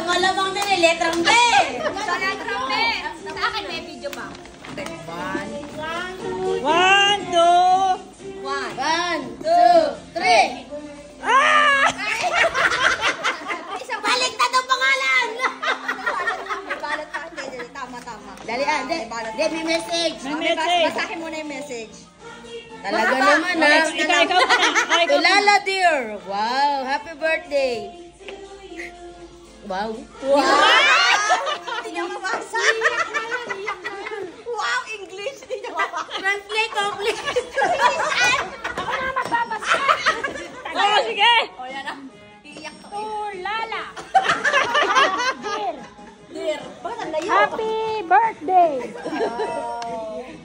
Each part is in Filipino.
Malamang na letrang B. Sa letrang B. Sa akin may video pa. 1, 2, 3. Ah! Isang baliktad ang pangalan. May balat pa. Tama. Dali, may message. Basahin mo na yung message. Talaga naman, ha? Ikaw Lala dear. Wow, happy birthday. Wow. Hindi niya mabasa. Wow, English. Hindi niya mabasa. Translate, please. Ako na magbabasa. Oh, sige. O, yan na. Iiyak to. Lala. Dear. Bakit ang layo? Happy birthday.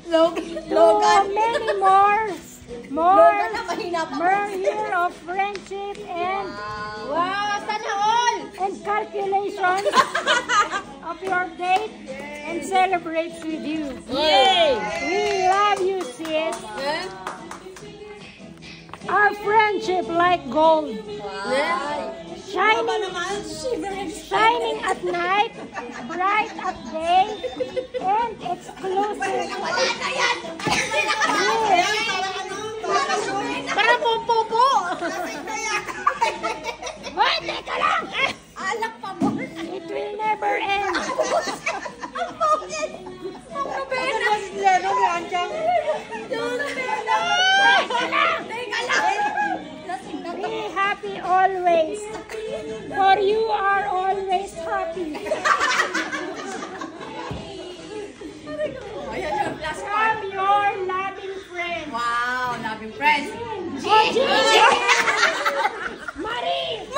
Logan. Many more Logan na, mahina pa. more year of friendship and Sana all. and calculations of your date and celebrates with you. Yay! We love you, sis. Our friendship like gold, shining at night, bright at day, and exclusive. Para po. Wait, teka lang! Alak pa mo. It will never end. Be happy always, for you are always happy. From your loving friend. Wow, loving friends. Marie!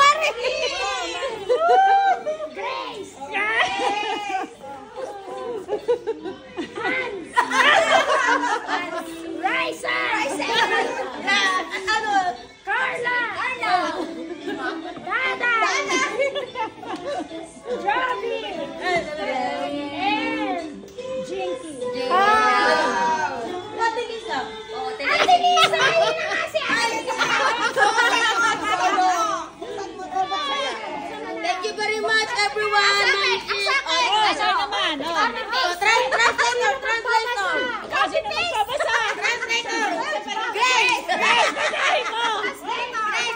Grace! Raisa! Carla! Dada! Joby! And Jinky. Ate Lisa. Ate Lisa! Ayun na nga si Ate Lisa! Thank you very much, everyone. Asa naman? Translator. Kasi na magbabasa! Translator. Grace. Basahin mo!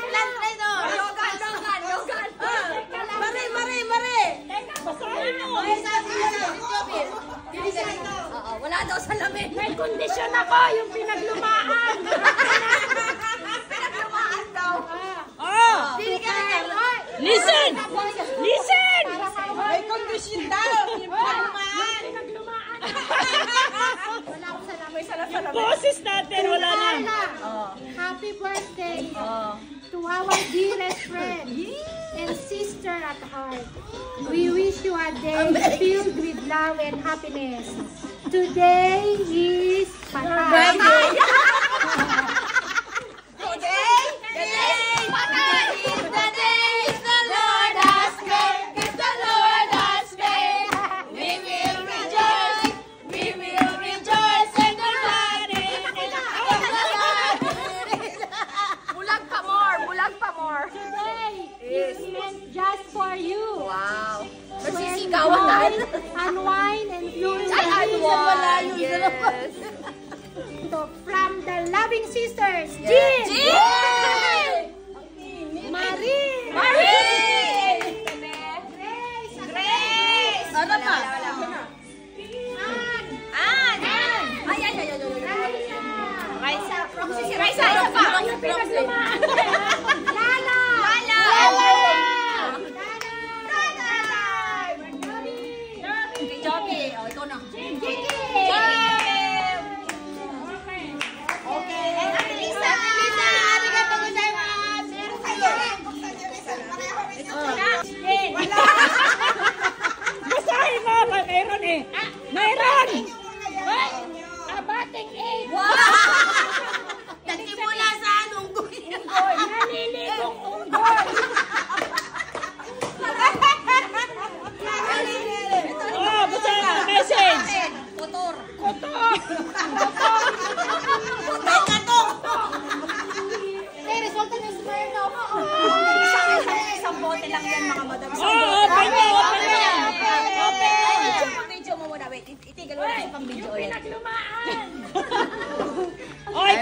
Translator. Logan. Mare. Teka, basahin mo! Wala daw sa lamin. May kondisyon ako, yung pinaglumaan! Pinaglumaan daw. Oh! Listen! May kondisyon daw. Yung pinaglumaan. Pinaglumaan! Wala akong salamin. May salamin. Boses natin, wala na! Happy birthday to our dearest friend and sister at heart. We wish you a day filled with love and happiness. Today is Patay. Just for you. Wow. Enjoy, unwind, and flourish. Yes. So, from the loving sisters, Jean, Marie,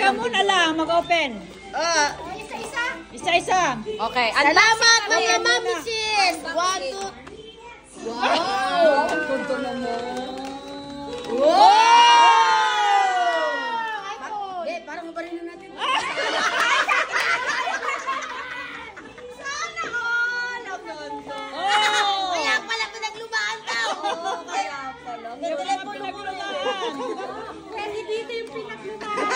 Ikaw muna lang, mag-open. Isa-isa. Isa-isa. Okay. Salamat mga Mami Sis. 1, 2. Wow! Ang ganda naman. Wow! Parang mabalin na natin. Sana all! Ang ganda. Kaya pala pinaglumaan daw. Kaya pala. May telepono mo rin. Pwede dito yung pinaglumaan.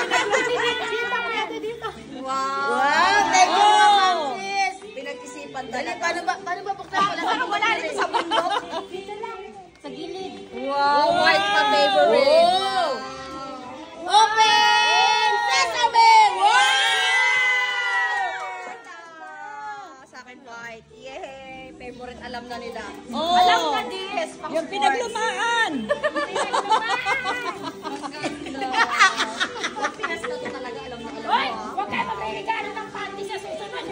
Dito. Wow! Thank you mga Mami Sis. Pinag-isipan talaga. Paano ba buksan ko lang? Parang wala rin sa bundok. Dito lang. Sa gilid. Wow! White pa favorite. Wow! Open! Sesame! Wow! Sa akin white. Yay! Favorite alam na nila. Alam na this. Yung pinaglumaan. Pinas na to talaga. Alam na alam Hoy! mo. Huwag kayo magregalo ng panty sa susunod.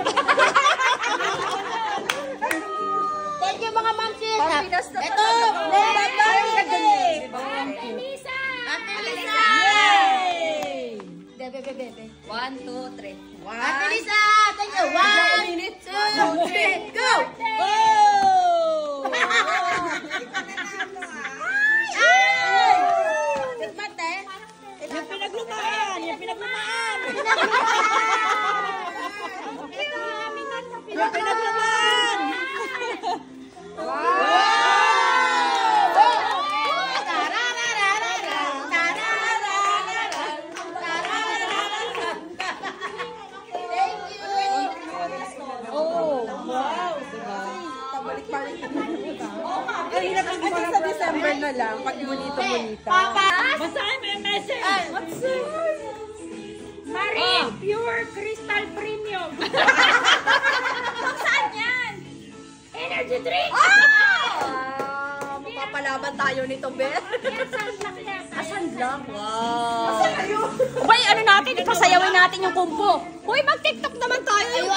Thank you mga Ma'am Sis. Pinas na ito. Ate Lisa! Ate Lisa! Yay! Bebe. 1, 2, 3. Ate Lisa! Thank you. 1, 2, 3, go! Oh! Ay! Tikmate. Yung pinaglumaan. Yung pinaglumaan. Yung pinaglumaan. Oh, wow. Ay, hindi ko sa December na lang, pag bonito-bonita. Basahin mo yung message. What's this? Marie, pure crystal premium. Saan yan? Energy drink. Mapapalaban tayo nito, Beth. Yan, sunblock yan. Sunblock? Wow. Uy, ano natin? Ipasayawin natin yung kumpo. Uy, mag-TikTok naman tayo. Yung